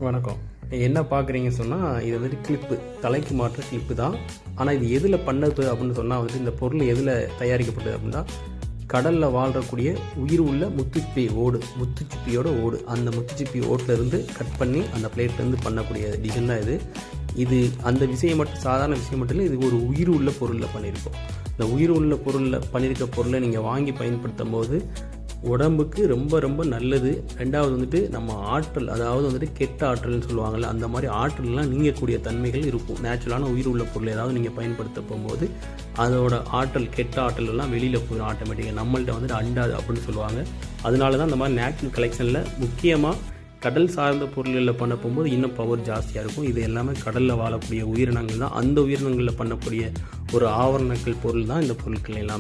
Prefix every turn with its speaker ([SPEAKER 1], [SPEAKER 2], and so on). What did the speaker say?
[SPEAKER 1] வணக்கம். என்ன பார்க்குறீங்க சொன்னால், இது வந்துட்டு கிளிப்பு, தலைக்கு மாற்ற கிளிப்பு தான். ஆனால் இது எதில் பண்ணது அப்படின்னு சொன்னால் வந்துட்டு, இந்த பொருள் எதில் தயாரிக்கப்பட்டது அப்படின்னா, கடலில் வாழ்கிறக்கூடிய உயிர் உள்ள முத்துச்சிப்பி ஓடு, முத்துச்சிப்பியோட ஓடு, அந்த முத்துச்சிப்பி ஓட்டிலேருந்து கட் பண்ணி அந்த பிளேட்லேருந்து பண்ணக்கூடிய டிசைன் தான் இது. இது அந்த விஷயம் மட்டும் சாதாரண விஷயம் மட்டும் இல்லை, இது ஒரு உயிர் உள்ள பொருளில் பண்ணியிருக்கோம். இந்த உயிர் உள்ள பொருளில் பண்ணியிருக்க பொருளை நீங்கள் வாங்கி பயன்படுத்தும் போது உடம்புக்கு ரொம்ப ரொம்ப நல்லது. ரெண்டாவது வந்துட்டு நம்ம ஆற்றல், அதாவது வந்துட்டு கெட்ட ஆற்றல்னு சொல்லுவாங்கள்ல, அந்த மாதிரி ஆற்றல்லாம் நீங்கக்கூடிய தன்மைகள் இருக்கும். நேச்சுரலான உயிர் உள்ள பொருள் ஏதாவது நீங்கள் பயன்படுத்த போகும்போது அதோட ஆற்றல், கெட்ட ஆற்றல் எல்லாம் வெளியில் போயிடும் ஆட்டோமேட்டிக்காக. நம்மள்ட்ட வந்துட்டு அண்டாது அப்படின்னு சொல்லுவாங்க. அதனால தான் இந்த மாதிரி நேச்சுரல் கலெக்ஷனில் முக்கியமாக கடல் சார்ந்த பொருள்களில் பண்ண போகும்போது இன்னும் பவர் ஜாஸ்தியாக இருக்கும். இது எல்லாமே கடலில் வாழக்கூடிய உயிரினங்கள் தான். அந்த உயிரினங்களில் பண்ணக்கூடிய ஒரு ஆவரணங்கள் பொருள் தான் இந்த பொருட்கள் எல்லாம்.